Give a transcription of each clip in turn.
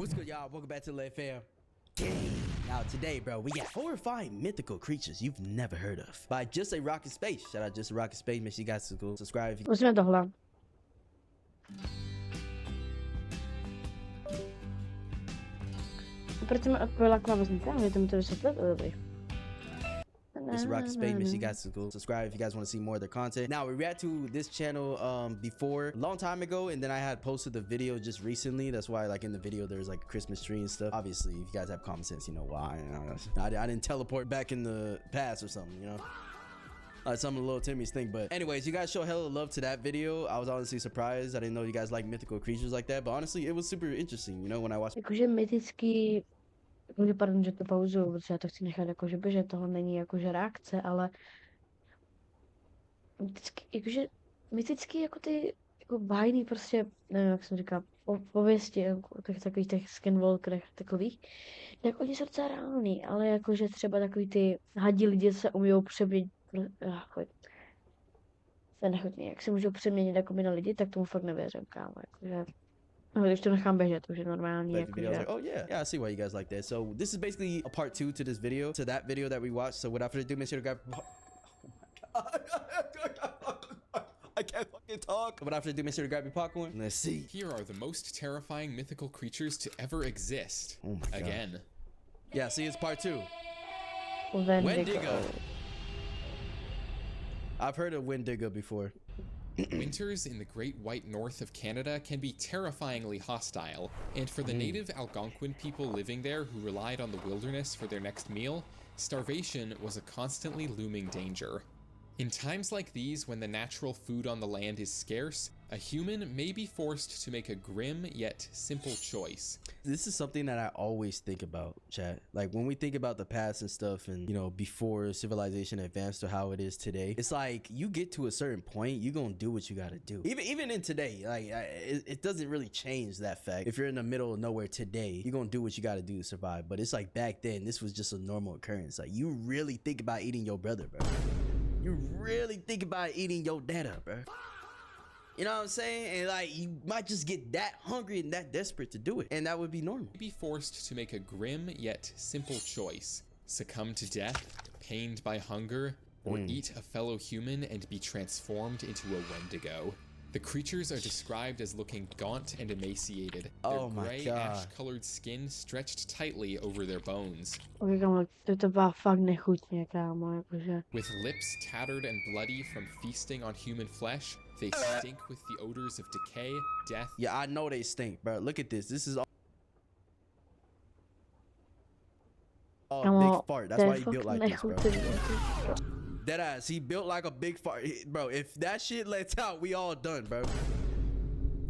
What's good, y'all? Welcome back to Let Fam. Now today, bro, we got horrifying mythical creatures you've never heard of by Just a Rocket Space. Shout out Just a Rocket Space. Make sure you guys go subscribe. Musíme tohle. Proč mi odpověděla klávesnice? Můžete mi to vysvětlit? Dobrý. Just a Rocket Space. Make sure you guys go subscribe if you guys want to see more of their content. Now, we react to this channel before, a long time ago, and then I had posted the video just recently. That's why, like, in the video, there's like a Christmas tree and stuff. Obviously, if you guys have common sense, you know why. I didn't teleport back in the past or something, you know? Some of the little Timmy's thing. But anyways, you guys show hella love to that video. I was honestly surprised. I didn't know you guys like mythical creatures like that. But honestly, it was super interesting, you know, when I watched. Jakože mytický, jakože pardon, že to pauzuju, protože já to chci nechat jakože běžet, tohle není jakože reakce, ale mytický jako ty jako bájný prostě, nevím jak jsem říkal, pověsti, jako takových těch skinwalkerech takových, tak oni jsou docela reální, ale jakože třeba takový ty hadí lidi se umíjou přeměnit, to je nechutný, jak se můžou přeměnit jako na lidi, tak tomu fakt nevěřím, kámo, jakože. No, když to nechám běžet, už je normální. Like like, oh yeah, I see why you guys like that. So this is basically a part 2 to this video, to that video that we watched. So without further ado, make sure to grab. Oh my god, I can't fucking talk. Without further ado, make sure to grab your popcorn. Let's see. Here are the most terrifying mythical creatures to ever exist. Oh my god. Again. Yeah, see, it's part 2. Wendigo. I've heard of Wendigo before. Winters in the Great White North of Canada can be terrifyingly hostile, and for the native Algonquin people living there who relied on the wilderness for their next meal, starvation was a constantly looming danger. In times like these, when the natural food on the land is scarce, a human may be forced to make a grim yet simple choice. This is something that I always think about, chat. Like when we think about the past and stuff, and you know, before civilization advanced to how it is today, it's like you get to a certain point, you're gonna do what you gotta do. Even in today, like it doesn't really change that fact. If you're in the middle of nowhere today, you're gonna do what you gotta do to survive. But it's like back then, this was just a normal occurrence. Like you really think about eating your brother, bro. You really think about eating your dad up, bro. You know what I'm saying? And like you might just get that hungry and that desperate to do it, and that would be normal. Be forced to make a grim yet simple choice: succumb to death, pained by hunger, or eat a fellow human and be transformed into a Wendigo. The creatures are described as looking gaunt and emaciated, their gray, ash-colored skin stretched tightly over their bones. With lips tattered and bloody from feasting on human flesh, they stink with the odors of decay, death. Yeah, I know they stink, bro. Look at this. This is all big fart. That's why he built like this, bro. Deadass, he built like a big fart. Bro, if that shit lets out, we all done, bro.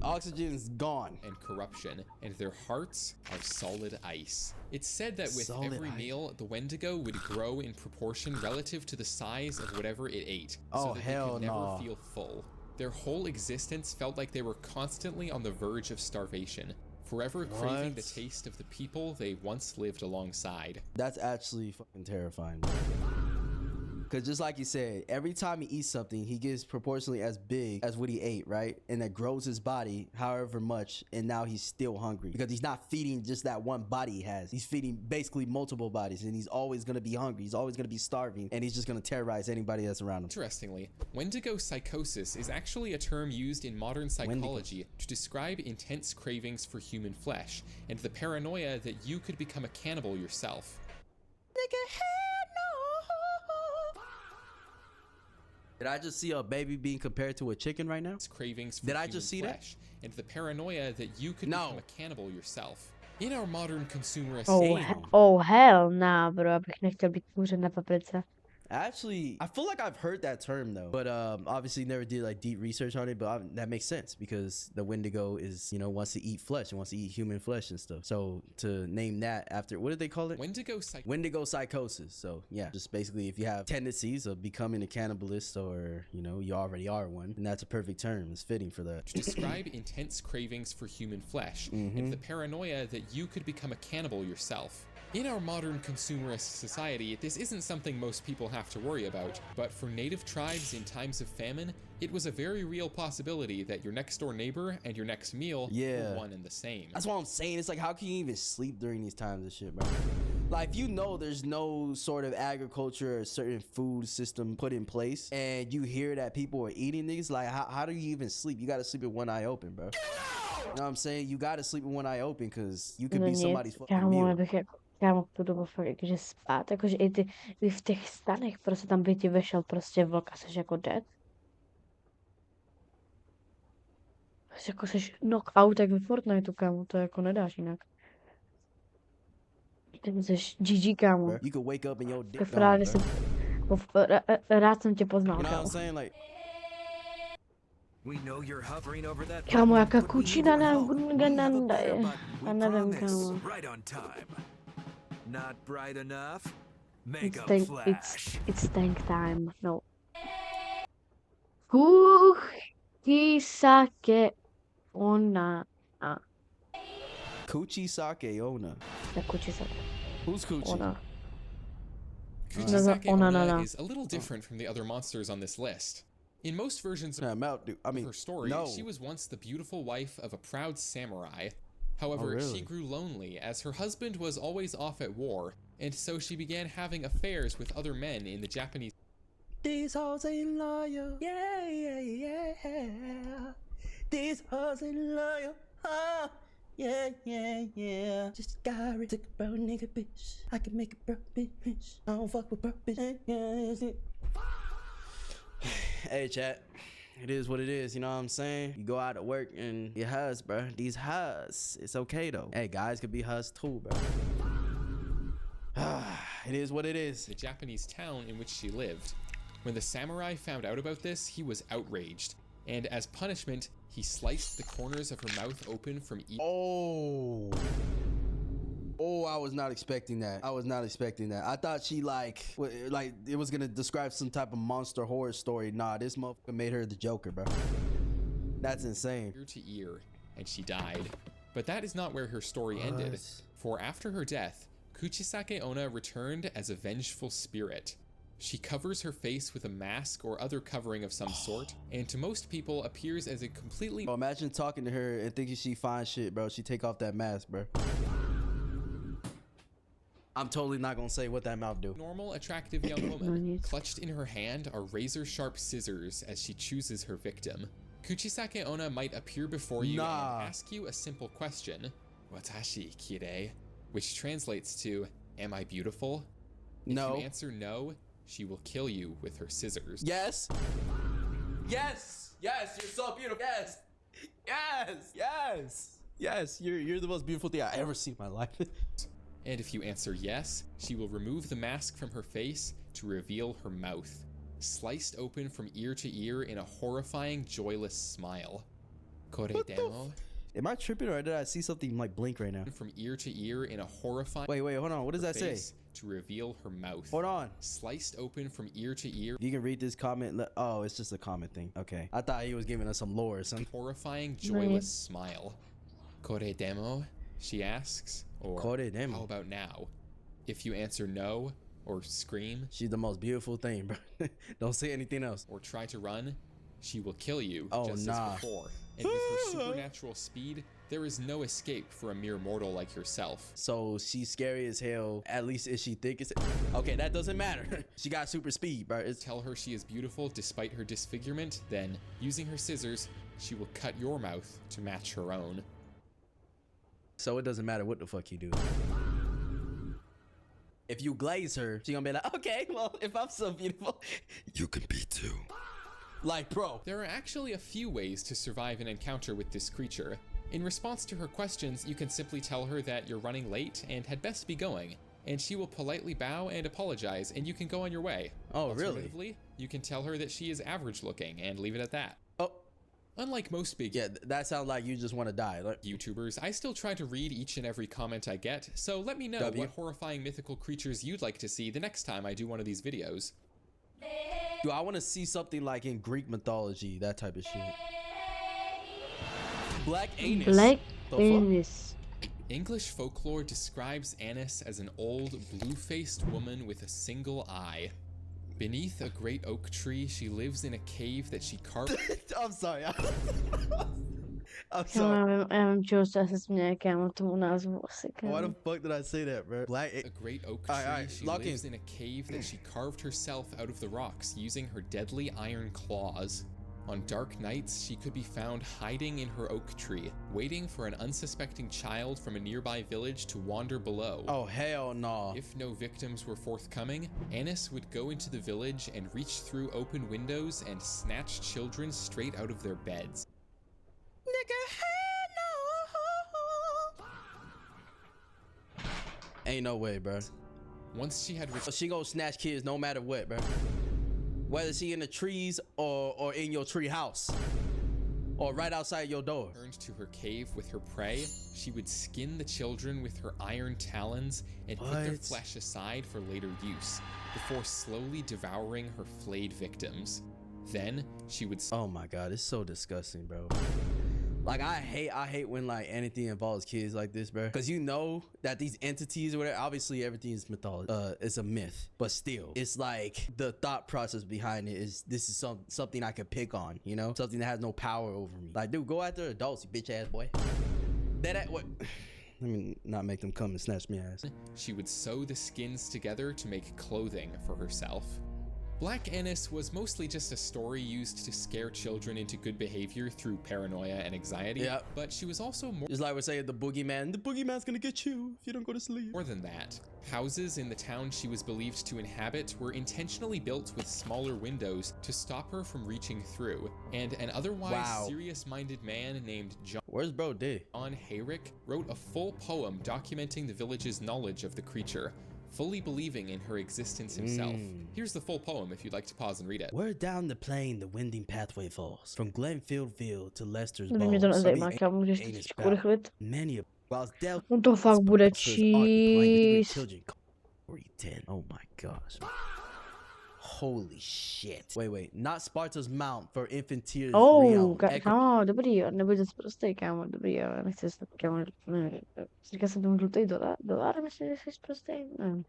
Oxygen's gone. And corruption, and their hearts are solid ice. It's said that with every meal, the Wendigo would grow in proportion relative to the size of whatever it ate, so that they could never feel full. Their whole existence felt like they were constantly on the verge of starvation, forever craving the taste of the people they once lived alongside. That's actually fucking terrifying, bro. Because just like you said, every time he eats something, he gets proportionally as big as what he ate, right? And that grows his body however much, and now he's still hungry. Because he's not feeding just that one body he has. He's feeding basically multiple bodies, and he's always going to be hungry. He's always going to be starving, and he's just going to terrorize anybody that's around him. Interestingly, Wendigo psychosis is actually a term used in modern psychology to describe intense cravings for human flesh, and the paranoia that you could become a cannibal yourself. Did I just see a baby being compared to a chicken right now? Cravings for Did I just see flesh, and the paranoia that you could become a cannibal yourself. In our modern consumerist Oh hell nah, bro, abych nechtěl být kůřen na paprice. Actually, I feel like I've heard that term though, but obviously never did like deep research on it, but that makes sense because the Wendigo is, you know, wants to eat flesh and wants to eat human flesh and stuff. So to name that after, what did they call it? Wendigo psychosis. So yeah, just basically if you have tendencies of becoming a cannibalist, or you know, you already are one, and that's a perfect term. It's fitting for that. To describe intense cravings for human flesh and the paranoia that you could become a cannibal yourself. In our modern consumerist society, this isn't something most people have have to worry about, but for native tribes in times of famine, it was a very real possibility that your next door neighbor and your next meal were one and the same. That's what I'm saying. It's like, how can you even sleep during these times of shit, bro? Like, you know, there's no sort of agriculture or certain food system put in place, and you hear that people are eating these. Like, how do you even sleep? You gotta sleep with one eye open, bro. You know what I'm saying? You gotta sleep with one eye open, because you could be somebody's fucking Kámo, meal. abych jako, kámo, tu dobu fakt jakože spát, jakože i ty v těch stanech, prostě tam by ti vešel prostě vlk a jsi jako dead. Jsi jako seš knockout jak ve Fortniteu, kámo, to jako nedáš jinak. Ty jsi GG, kámo. You could wake up and your dick Tak gone, právě bro. rád jsem tě poznal, You know what kámo. I'm saying? Like, Kámo, jaká kučina nám Gungananda je. Já nevím, kámo. It's tank time, no. Kuchisake ona. Coochie Sake Ona. Tak kuchisake Who's Coochie? ona. Kuchisake Ona. Onna is a little different from the other monsters on this list. In most versions of her story, she was once the beautiful wife of a proud samurai. However, she grew lonely as her husband was always off at war, and so she began having affairs with other men in the Japanese. These hoes ain't loyal. Yeah, yeah, yeah. These hoes ain't loyal. Yeah, yeah, yeah. Just a guy rich, a broke nigga bitch. I can make a broke bitch rich. I don't fuck with broke bitch. Yeah. Hey, chat. It is what it is, you know what I'm saying? You go out to work and you huzz, bro. These huzz. It's okay, though. Hey, guys could be huzz too, bro. It is what it is. The Japanese town in which she lived. When the samurai found out about this, he was outraged. And as punishment, he sliced the corners of her mouth open from each. Oh, I was not expecting that. I thought she like it was gonna describe some type of monster horror story. Nah, this motherfucker made her the Joker, bro. That's insane. Ear to ear, and she died. But that is not where her story ended. For after her death, Kuchisake Onna returned as a vengeful spirit. She covers her face with a mask or other covering of some sort, and to most people appears as a completely... Bro, imagine talking to her and thinking she fine shit, bro. She take off that mask, bro. I'm totally not gonna say what that mouth do. Normal, attractive young woman. Clutched in her hand are razor-sharp scissors as she chooses her victim. Kuchisake Onna might appear before you and ask you a simple question, "Watashi kirei?" which translates to, "Am I beautiful?" If you answer no, she will kill you with her scissors. Yes. Yes. Yes. You're so beautiful. Yes. Yes. Yes. Yes. You're the most beautiful thing I ever seen in my life. And if you answer yes, she will remove the mask from her face to reveal her mouth, sliced open from ear to ear in a horrifying, joyless smile. Kore demo? Am I tripping or did I see something like blink right now? From ear to ear in a horrifying... Wait, hold on. What does that say? To reveal her mouth. Hold on. Sliced open from ear to ear. You can read this comment. Oh, it's just a comment thing. Okay. I thought he was giving us some lore or something. Horrifying, joyless smile. Kore demo? She asks. Or how about now? If you answer no or scream, she's the most beautiful thing, bro. Don't say anything else. Or try to run, she will kill you just nah. as before. And with her supernatural speed, there is no escape for a mere mortal like yourself. So she's scary as hell. At least if she think it's okay, that doesn't matter. She got super speed, bro. Tell her she is beautiful despite her disfigurement, then using her scissors, she will cut your mouth to match her own. So it doesn't matter what the fuck you do. If you glaze her, she gonna be like, okay, well, if I'm so beautiful, you can be too. Like, bro. There are actually a few ways to survive an encounter with this creature. In response to her questions, you can simply tell her that you're running late and had best be going, and she will politely bow and apologize, and you can go on your way. Oh, really? Alternatively, you can tell her that she is average looking and leave it at that. Oh. Unlike most big that sounds like you just want to die. YouTubers, I still try to read each and every comment I get, so let me know what horrifying mythical creatures you'd like to see the next time I do one of these videos. Dude, I want to see something like in Greek mythology, that type of shit. Black anus. Black anus. English folklore describes Annis as an old, blue-faced woman with a single eye. Beneath a great oak tree, she lives in a cave that she carved. I'm sorry. I'm Kámo, sorry. já vím, čeho se asi směje, kámo, tomu názvu asi, Why kámo. the fuck did I say that, bro? Black. A great oak All tree, right, she lock lives in. in a cave that she carved herself out of the rocks using her deadly iron claws. On dark nights, she could be found hiding in her oak tree, waiting for an unsuspecting child from a nearby village to wander below. Oh hell no. If no victims were forthcoming, Annis would go into the village and reach through open windows and snatch children straight out of their beds. Nigga, hell no. Ain't no way, bro. Once she had She gonna snatch kids no matter what, bro. Whether she in the trees or in your tree house or right outside your door. returned to her cave with her prey, she would skin the children with her iron talons and put their What? flesh aside for later use, before slowly devouring her flayed victims. Then she would Oh my god, it's so disgusting, bro. Like I hate when like anything involves kids like this, bro. Cause you know that these entities or whatever, obviously everything is mythology. It's a myth, but still, it's like the thought process behind it is this is something I could pick on, you know, something that has no power over me. Like, dude, go after adults, you bitch ass boy. What? Let me not make them come and snatch me ass. she would sew the skins together to make clothing for herself. Black Annis was mostly just a story used to scare children into good behavior through paranoia and anxiety, Yeah. but she was also more Just like we're saying, the boogeyman's gonna get you if you don't go to sleep. than that. Houses in the town she was believed to inhabit were intentionally built with smaller windows to stop her from reaching through, and an otherwise Wow. serious-minded man named Where's bro D? John Hayrick wrote a full poem documenting the village's knowledge of the creature, fully believing in her existence himself. Here's the full poem if you'd like to pause and read it. Where down the plain the winding pathway falls, from Glenfieldville to Lester's Nevím, mě to balls. nezajímá, kámo, můžeš to trošku urychlit. Many a whilst Del On to fakt bude číst. children. 10. Oh my gosh. Holy shit. Wait. Not Sparta's mount for infantry. Oh, kámo, dobrý, jo, nebuď zase prostej, kámo, dobrý, jo, já nechci se, kámo, říká jsem tomu žlutý dolar, myslím, že jsi prostej, nevím.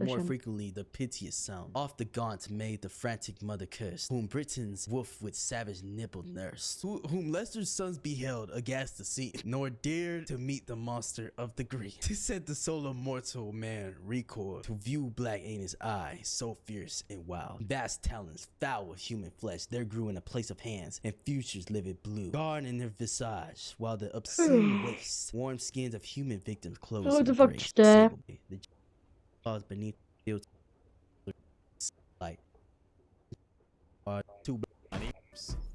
More frequently the piteous sound. Off the gaunt made the frantic mother curse, whom Britain's wolf with savage nipple nursed, whom Leicester's sons beheld aghast to see, nor dared to meet the monster of the green. To set the soul of mortal man recoil, to view black Anus' eyes, so fierce and wild. Vast talons, foul with human flesh, there grew in a place of hands, and futures livid blue, guard in their visage, while the obscene waste, warm skins of human victims closed. Oh, in the fuck grace. is that? The jaws beneath fields like two.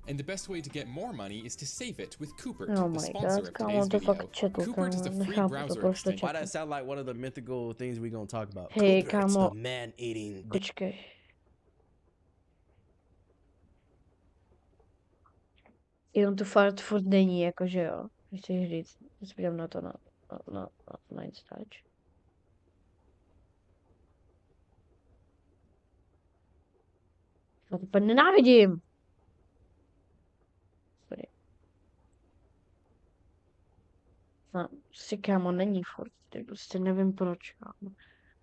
And the best way to get more money is to save it with Cooper, Oh the my sponsor god, of kámo, today's to video. fakt četl, Cooper is a kámo, free nechápu to, browser proč to extension. Why that četl. sound like one of the mythical things we're gonna talk about? Hej, Cooper, it's kámo. the man-eating. Počkej. Jenom to furt není, jakože jo. Chceš říct, že se na to na Instač. Já to úplně nenávidím. Sorry. No, prostě kámo, není furt. Prostě nevím proč, kámo.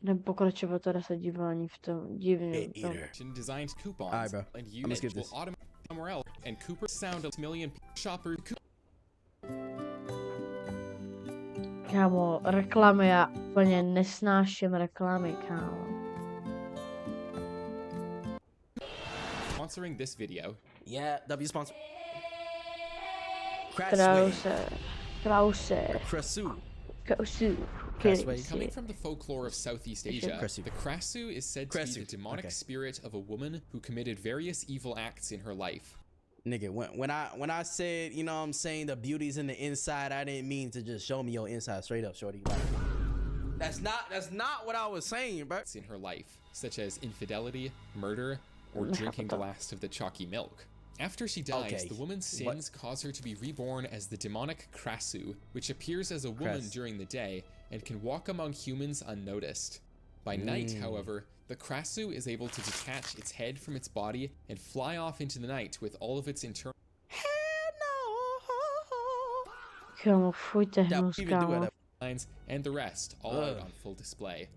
Jdem pokračovat teda se dívání v tom divném. Designed coupons Alright, bro. and I'm gonna skip units will this. automatically somewhere else, and Cooper sound a million shoppers. Kámo, reklamy, já úplně nesnáším reklamy, kámo. Sponsoring this video. Yeah, W sponsor. Krause. Krasu. Coming from the folklore of Southeast Asia, the Krasu is said to be the demonic spirit of a woman who committed various evil acts in her life. Nigga, when I said, you know what I'm saying, the beauty's in the inside, I didn't mean to just show me your inside straight up, shorty. Like, that's not what I was saying, bro. In her life, such as infidelity, murder, or drinking the last of the chalky milk. After she dies, the woman's sins cause her to be reborn as the demonic Krasu, which appears as a woman during the day and can walk among humans unnoticed. By night, however, the Krasu is able to detach its head from its body and fly off into the night with all of its internal Kámo, fuj, to je hnus, kámo. lines and the rest all out on full display.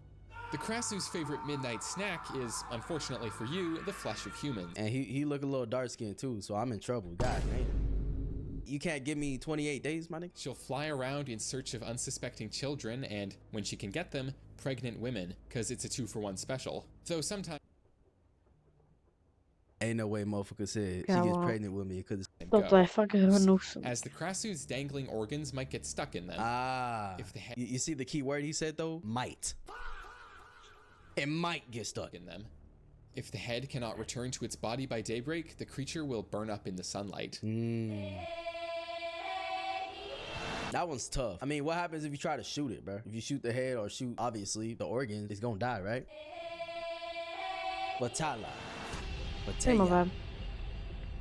The Krasu's favorite midnight snack is, unfortunately for you, the flesh of humans. And he look a little dark skinned too, so I'm in trouble. God damn. You can't give me 28 days, my nigga? She'll fly around in search of unsuspecting children and, when she can get them, pregnant women, because it's a 2-for-1 special. Though sometimes Ain't no way motherfucker said she Yeah, gets well. pregnant with me because Toto je fakt hnusný. as the Krasu's dangling organs might get stuck in them. If the head you see the key word he said though? Might. It might get stuck in them. If the head cannot return to its body by daybreak, the creature will burn up in the sunlight. That one's tough. I mean, what happens if you try to shoot it, bro? If you shoot the head or shoot, obviously, the organ, it's gonna die, right? Vatala. Zajímavé.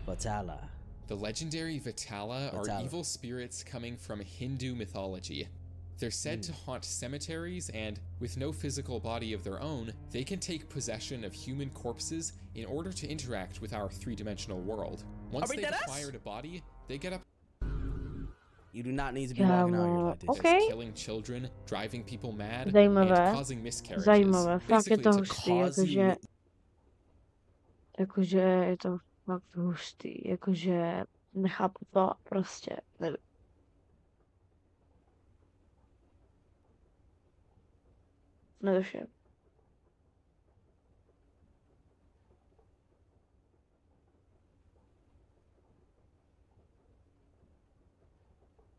Vatala. The legendary Vitala are Vitala. evil spirits coming from Hindu mythology. They're said to haunt cemeteries, and with no physical body of their own, they can take possession of human corpses in order to interact with our 3-dimensional world. Once they've acquired a body, they get up You do not need to be walking out here like this. Okay. killing children, driving people mad, Zajímavé. and causing miscarriages. Zajímavé, fakt je Basically, to it's a hustý, jakože je to fakt hustý, jakože nechápu to prostě, nevím. Nedošel.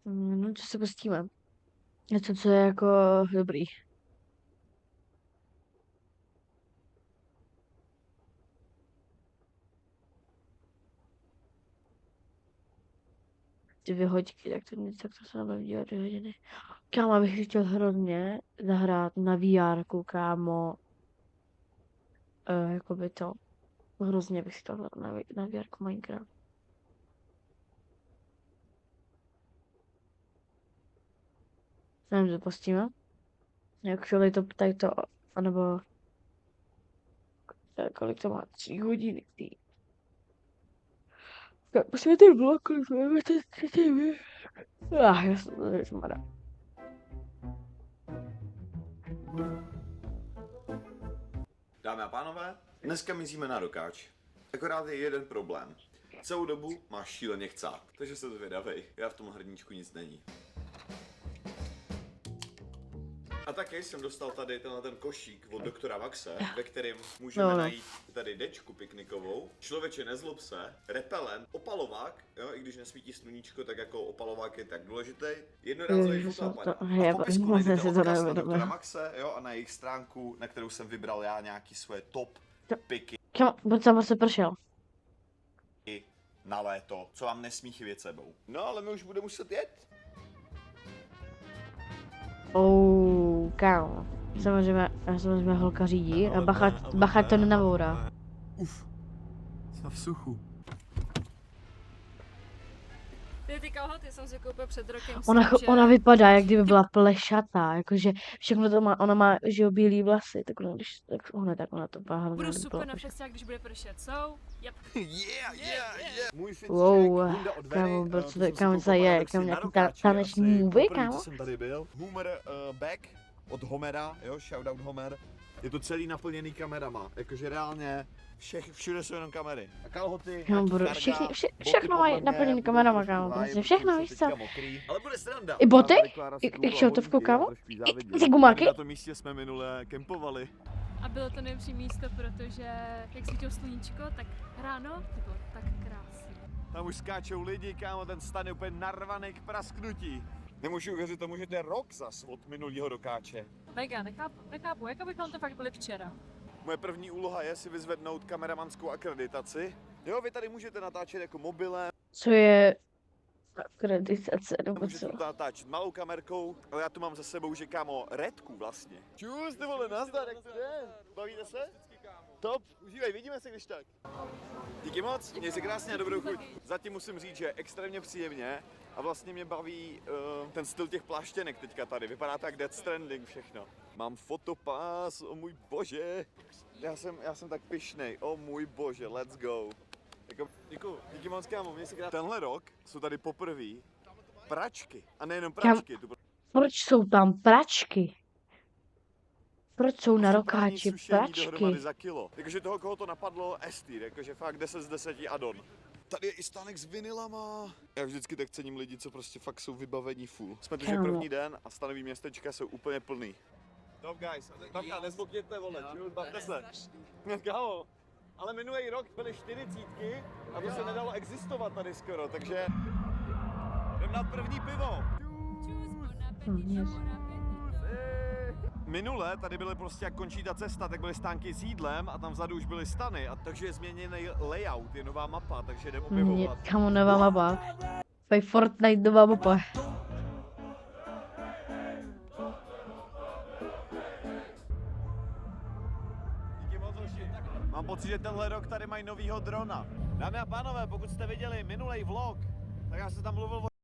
No, co se pustíme? Něco, co je jako dobrý. Ty 2 hodiny, tak to se nebudeme dívat 2 hodiny. Kámo, abych si chtěl hrozně zahrát na VR, kámo. Jakoby to. Hrozně bych si chtěl zahrát na VR Minecraft. Nevím, to pustíme. Jak šli to tady to, anebo kolik to má? 3 hodiny, ty. Tak pustíme ten vlog, kolik máme ty. Já jsem to ježmara. Dámy a pánové, dneska mizíme na dokáč. Akorát je jeden problém. Celou dobu máš šíleně chcát, takže se to vydavej. Já v tom hrníčku nic není. A také jsem dostal tady ten košík od doktora Maxe, ve kterém můžeme najít tady dečku piknikovou, člověče nezlob se, repelent, opalovák, jo, i když nesvítí sluníčko, tak jako opalovák je tak důležitý, jednorázový fotoaparát. A v popisku najdete odkaz na doktora Maxe, jo, a na jejich stránku, na kterou jsem vybral já nějaký svoje top piky Buď tam se pršel. na léto, co vám nesmí chybět sebou. No ale my už budeme muset jet. Kámo. Samozřejmě holka řídí a bacha to nenavourá. Jsme v suchu. Ty kalhoty jsem si koupil před rokem. Ona vypadá, jak kdyby byla plešatá, jakože všechno to má, ona má, že jo, bílý vlasy, tak ona, tak ona to páhá. Budu super na přesťák, když bude pršet, so? Yep. Yeah. Můj Kámo, co je, kámo, nějaký taneční movie, kámo? Jsem tady byl. Homer back od Homera, jo, shoutout Homer. Je to celý naplněný kamerama, jakože reálně všude jsou jenom kamery. A kalhoty, všechno mají naplněný kamerama, kámo, prostě všechno, víš co? Ale bude sranda. I boty? I šoutovku, kámo? I ty gumáky? Na tom místě jsme minule kempovali. A bylo to nejlepší místo, protože jak svítilo sluníčko, tak ráno to bylo tak krásné. Tam už skáčou lidi, kámo, ten stan je úplně narvaný k prasknutí. Nemůžu uvěřit tomu, že to je rok zas od minulého dokáče. Mega, nechápu, jak abychom to fakt byli včera. Moje první úloha je si vyzvednout kameramanskou akreditaci. Jo, vy tady můžete natáčet jako mobilem. Co je akreditace, nebo Můžete co? to natáčet malou kamerkou, ale já tu mám za sebou, že kámo, redku vlastně. Čus, ty vole, nazdar, jak to je? Bavíte se? Top, užívej, vidíme se když tak. Díky moc, měj se krásně a dobrou chuť. Zatím musím říct, že extrémně příjemně a vlastně mě baví ten styl těch pláštěnek teďka tady. Vypadá to jak Death Stranding všechno. Mám fotopás, o můj bože. Já jsem tak pyšnej, o můj bože, let's go. Jako, díky moc kámo, měj se krásně. Tenhle rok jsou tady poprvé pračky a nejenom pračky. Proč jsou tam pračky? Proč jsou na Centrální rokáči sušení pračky? dohromady za kilo. Jakože toho, koho to napadlo, Estýr, jakože fakt 10 z 10 Adon. Tady je i stánek s vinylama. Já vždycky tak cením lidi, co prostě fakt jsou vybavení full. Jsme tu, že první den a stanový městečka jsou úplně plný. Top guys, Tomka, nezbokněte vole, čus, bavte se. Kámo, ale minulý rok byly 40 a to se nedalo existovat tady skoro, takže jdem na první pivo. Minule tady byly prostě, jak končí ta cesta, tak byly stánky s jídlem a tam vzadu už byly stany, a takže je změněný layout, je nová mapa, takže jdem objevovat. Kamo, nová mapa. Faj Fortnite nová mapa. Díky moc, hoši. Mám pocit, že tenhle rok tady mají novýho drona. Dámy a pánové, pokud jste viděli minulej vlog, tak já jsem tam mluvil o